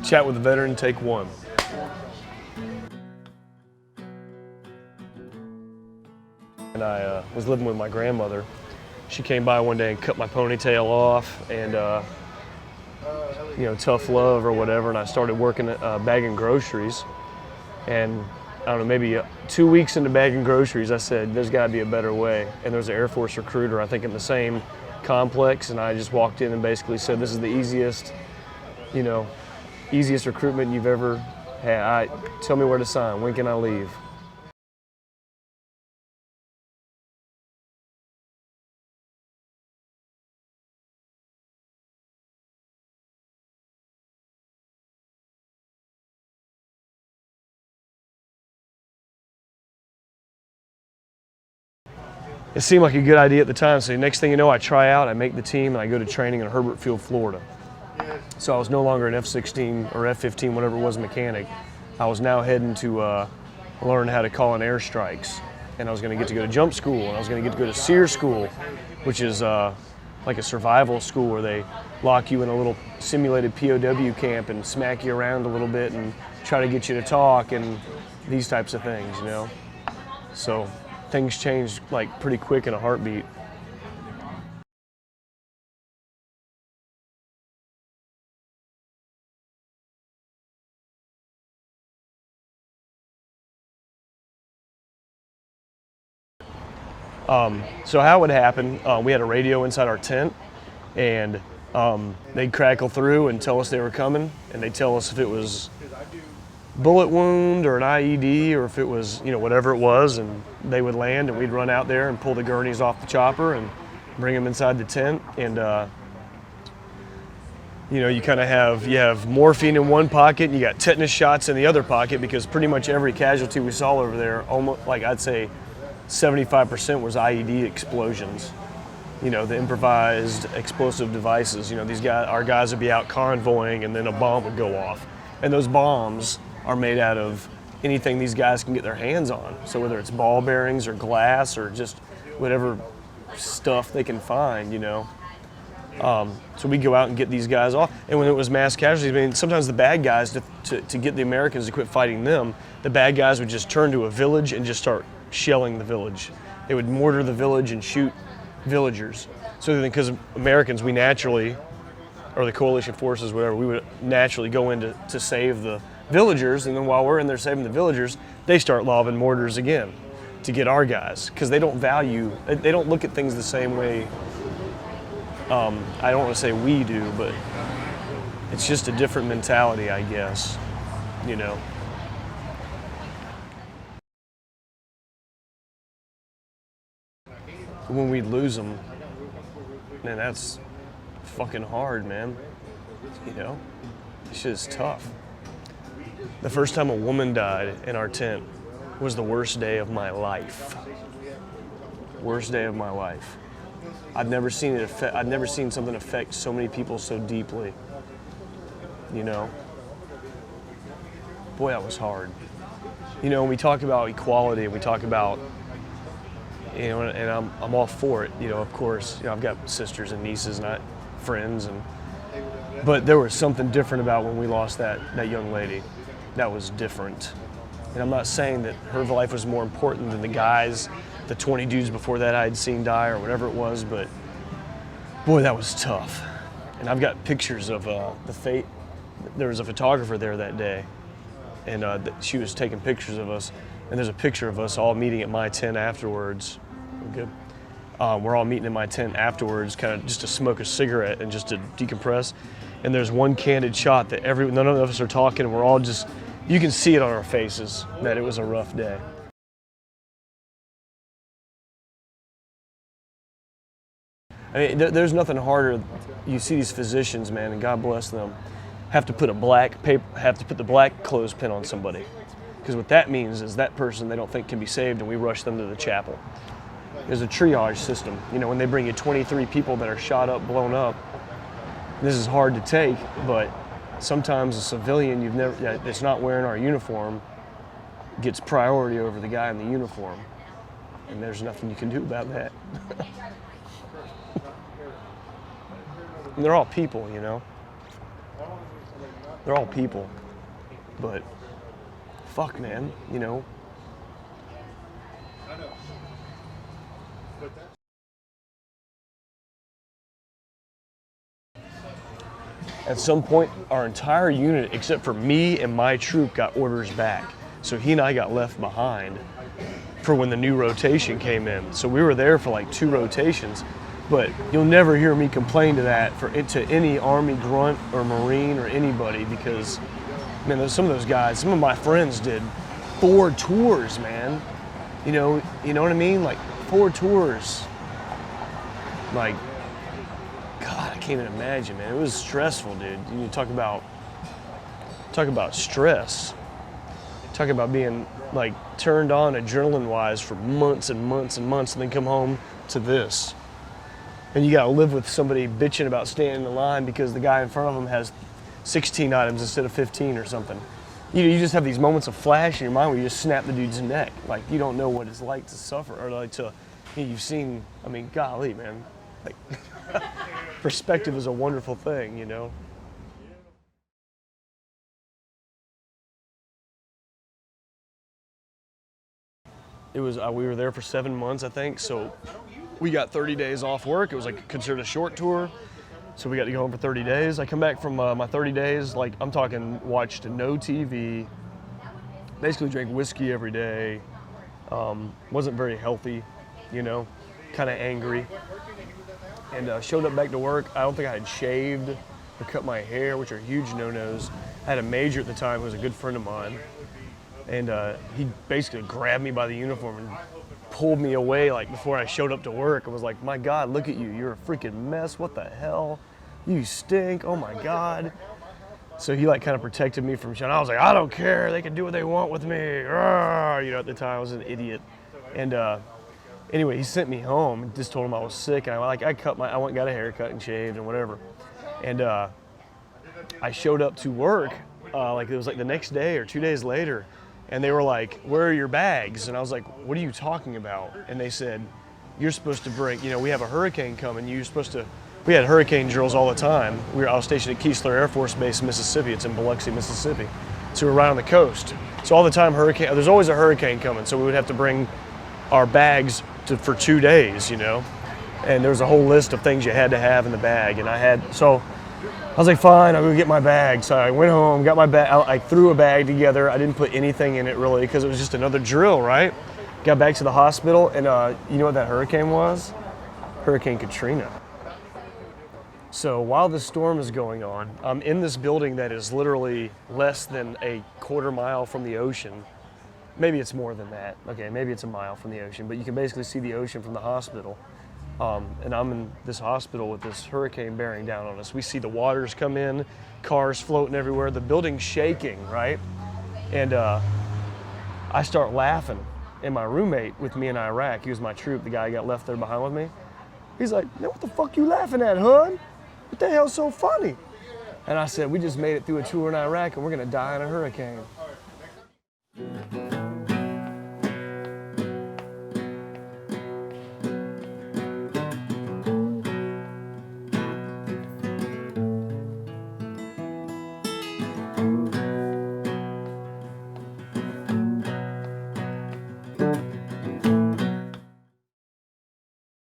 Chat with a Veteran, take 1. And I was living with my grandmother. She came by one day and cut my ponytail off, and you know, tough love or whatever. And I started working bagging groceries. And I don't know, maybe 2 weeks into bagging groceries, I said, "There's got to be a better way." And there's an Air Force recruiter, I think, in the same complex, and I just walked in and basically said, "This is the easiest, you know, easiest recruitment you've ever had. Tell me where to sign. When can I leave?" It seemed like a good idea at the time, so the next thing you know, I try out, I make the team, and I go to training in Herbert Field, Florida. So I was no longer an F-16 or F-15, whatever it was, mechanic. I was now heading to learn how to call in airstrikes. And I was going to get to go to jump school, and I was going to get to go to SEER school, which is like a survival school where they lock you in a little simulated POW camp and smack you around a little bit and try to get you to talk and these types of things, you know. So things changed like pretty quick in a heartbeat. So how it would happen, we had a radio inside our tent, and they'd crackle through and tell us they were coming, and they'd tell us if it was bullet wound or an IED or if it was, you know, whatever it was, and they would land, and we'd run out there and pull the gurneys off the chopper and bring them inside the tent. And you know, you kind of have morphine in one pocket and you got tetanus shots in the other pocket, because pretty much every casualty we saw over there, almost, like, I'd say 75% was IED explosions. You know, the improvised explosive devices. You know, our guys would be out convoying, and then a bomb would go off. And those bombs are made out of anything these guys can get their hands on. So whether it's ball bearings or glass or just whatever stuff they can find, you know. So we go out and get these guys off. And when it was mass casualties, I mean, sometimes the bad guys, to get the Americans to quit fighting them, the bad guys would just turn to a village and just start shelling the village. They would mortar the village and shoot villagers. So because Americans, we naturally, or the coalition forces, whatever, we would naturally go in to save the villagers, and then while we're in there saving the villagers, they start lobbing mortars again to get our guys, because they don't look at things the same way. I don't want to say we do, but it's just a different mentality, I guess, you know. When we'd lose them, man, that's fucking hard, man. You know, this shit is tough. The first time a woman died in our tent was the worst day of my life. Worst day of my life. I'd never seen something affect so many people so deeply. You know, boy, that was hard. You know, when we talk about equality, and we talk about, you know, and I'm all for it, you know, of course. You know, I've got sisters and nieces and friends, but there was something different about when we lost that young lady. That was different. And I'm not saying that her life was more important than the guys, the 20 dudes before that I had seen die or whatever it was, but boy, that was tough. And I've got pictures of the fate. There was a photographer there that day, and she was taking pictures of us. And there's a picture of us all meeting at my tent afterwards. We're good. We're all meeting in my tent afterwards, kind of just to smoke a cigarette and just to decompress. And there's one candid shot that none of us are talking, and we're all just, you can see it on our faces that it was a rough day. I mean, there's nothing harder. You see these physicians, man, and God bless them, have to put the black clothespin on somebody. Because what that means is that person they don't think can be saved, and we rush them to the chapel. There's a triage system. You know, when they bring you 23 people that are shot up, blown up, this is hard to take, but sometimes a civilian that's not wearing our uniform gets priority over the guy in the uniform. And there's nothing you can do about that. And they're all people, you know. They're all people. But fuck, man, you know. At some point, our entire unit, except for me and my troop, got orders back. So he and I got left behind for when the new rotation came in. So we were there for like 2 rotations, but you'll never hear me complain to that to any Army grunt or Marine or anybody, because, man, some of those guys, some of my friends did 4 tours, man. You know what I mean? Like 4 tours. Like, God, I can't even imagine, man. It was stressful, dude. You talk about stress. Talk about being like turned on adrenaline-wise for months and months and months, and then come home to this. And you gotta live with somebody bitching about standing in line because the guy in front of them has 16 items instead of 15 or something. You just have these moments of flash in your mind where you just snap the dude's neck. Like, you don't know what it's like to suffer, or like to, you've seen, I mean, golly, man. Like, perspective is a wonderful thing, you know? It was, we were there for 7 months, I think, so we got 30 days off work. It was like considered a short tour, so we got to go home for 30 days. I come back from my 30 days, like, I'm talking watched no TV, basically drank whiskey every day, wasn't very healthy, you know, kind of angry, and showed up back to work. I don't think I had shaved or cut my hair, which are huge no-nos. I had a major at the time who was a good friend of mine. And he basically grabbed me by the uniform and pulled me away like before I showed up to work. I was like, my God, look at you. You're a freaking mess. What the hell? You stink. Oh my God. So he like kind of protected me from shit. I was like, I don't care. They can do what they want with me. Rawr. You know, at the time I was an idiot. And anyway, he sent me home and just told him I was sick. And I went and got a haircut and shaved and whatever. And I showed up to work like it was like the next day or 2 days later. And they were like, where are your bags? And I was like, what are you talking about? And they said, you're supposed to bring, we have a hurricane coming. We had hurricane drills all the time. I was stationed at Keesler Air Force Base in Mississippi. It's in Biloxi, Mississippi. So we're right on the coast. So all the time there's always a hurricane coming. So we would have to bring our bags for 2 days, And there was a whole list of things you had to have in the bag. And I was like, fine, I'll go get my bag. So I went home, got my bag. I threw a bag together. I didn't put anything in it really because it was just another drill, right? Got back to the hospital, and you know what that hurricane was? Hurricane Katrina. So while the storm is going on, I'm in this building that is literally less than a quarter mile from the ocean. Maybe it's more than that. Okay, maybe it's a mile from the ocean, but you can basically see the ocean from the hospital. And I'm in this hospital with this hurricane bearing down on us. We see the waters come in, cars floating everywhere, the building's shaking, right? And I start laughing. And my roommate with me in Iraq, he was my troop, the guy who got left there behind with me, he's like, man, what the fuck you laughing at, hon? What the hell's so funny? And I said, we just made it through a tour in Iraq and we're gonna die in a hurricane.